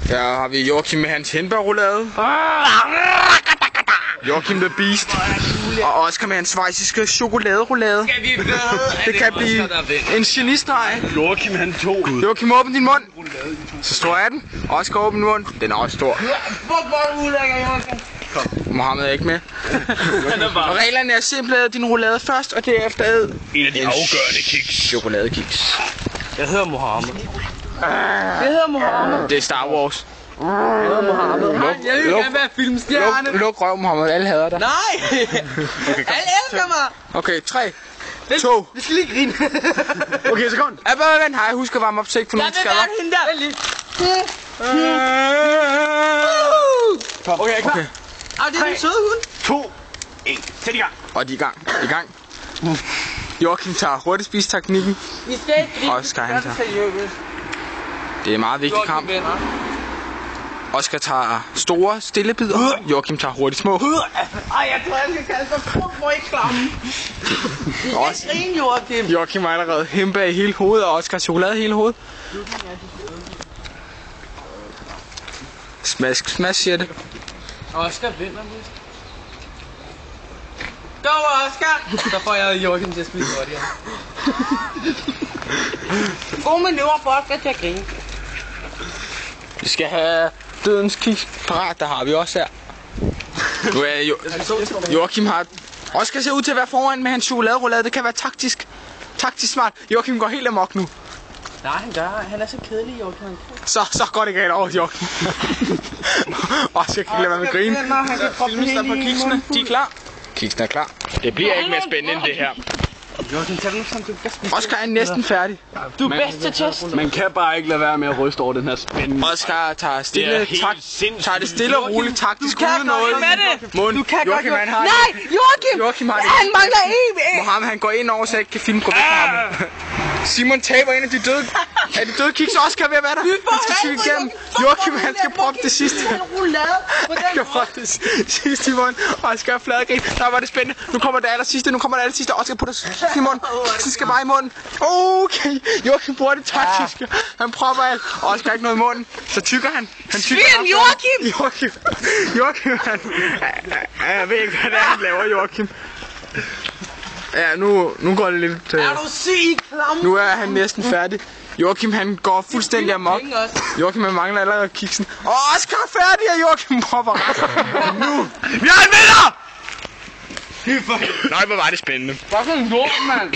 Ja, har vi Joachim med hans hindbærroulade. Joachim the Beast. Og Oscar med hans schweiziske chokoladeroulade. Det kan blive en genistreg. Joachim han tog. Joachim, åbn din mund. Så stor er den. Oscar, åbn din mund. Den er også stor. Mohammed er ikke med. Og reglerne er simple. Din roulade først, og derefter æd En af de afgørende kiks. chokoladekiks. Jeg hedder Mohammed. Jeg hedder Mohammed. Det er Star Wars. Jeg hedder Mohammed. Jeg vil gerne være filmstjerne. Luk røv, Mohammed. Alle hader dig. Nej! Alle elsker mig. Okay, 3, 2. Vi skal lige grine. Okay, så kom. Vent, har jeg husk at varme op, så ikke for Jeg nogen vil skader. være hende der. Okay, jeg er klar. Det er den søde hund. 2, 1. Sæt i gang. Og de er i gang. Joachim tager hurtigspis-teknikken. Vi skal ikke grine. Oscar, han tager. seriøst. Det er en meget vigtig kamp. Oscar tager store, stille bidder. Joachim tager hurtigt små. Jeg tror, jeg skal kalde sig frugt, hvor ikke klamme. Vi skal ikke grine, Joachim. Joachim har allerede hindbær i hele hovedet, og Oscar chokolade i hele hovedet. Smask, smask, siger det. Oscar vinder vist. Go, Oscar! Så får jeg Joachim til at spise hurtigere. God manøvre for Oscar til at grine. Vi skal have dødens kiks parat, der har vi også her. Nu er Joachim har... Oscar ser ud til at være foran med hans chokoladeroulade. Det kan være taktisk smart. Joachim går helt amok nu. Nej, han er så kedelig, Joachim. Så går det galt over, Joachim. Oscar kan ikke lade være med at grine. Filmester på kiksene. De er klar. Kiksene er klar. Det bliver ikke mere spændende end det her. Joachim, tag nu som du kan spise. Oscar er næsten færdig. Du er bedst til test. Man kan bare ikke lade være med at ryste over den her spændende. Oscar tager Det er helt tager det stille og roligt taktisk uden noget. Du kan godt. Joachim, han har Nej, Joachim! Joachim har det. Han mangler en. Mohammed, han går ind over, så jeg ikke kan filme problemet med ham. Simon taber en af de døde. Er de døde kiks? Oscar er ved at være der. Han skal syge igennem. Joachim, han skal proppe det sidste. Han skal proppe det sidste, Simon. Oscar er fladegrin. Der var det spændende. Nu kommer det aller sidste. Oscar putter Simon. Kiksen skal bare i munden. Okay. Joachim bruger det taktisk. Han propper alt. Oscar ikke noget i munden. Så tykker han. Han tykker Joachim! Joachim, han... Jeg ved ikke, hvad det er, han laver, Joachim. Ja, nu går det lidt... Er du syg, klam? Nu er han næsten færdig. Joachim, han går fuldstændig amok. Joachim, han mangler allerede kiksen. Oscar er færdig, og Joachim propper. Nu. Vi har en vinder! Nej, hvor var det spændende. Hvad for en lort, mand?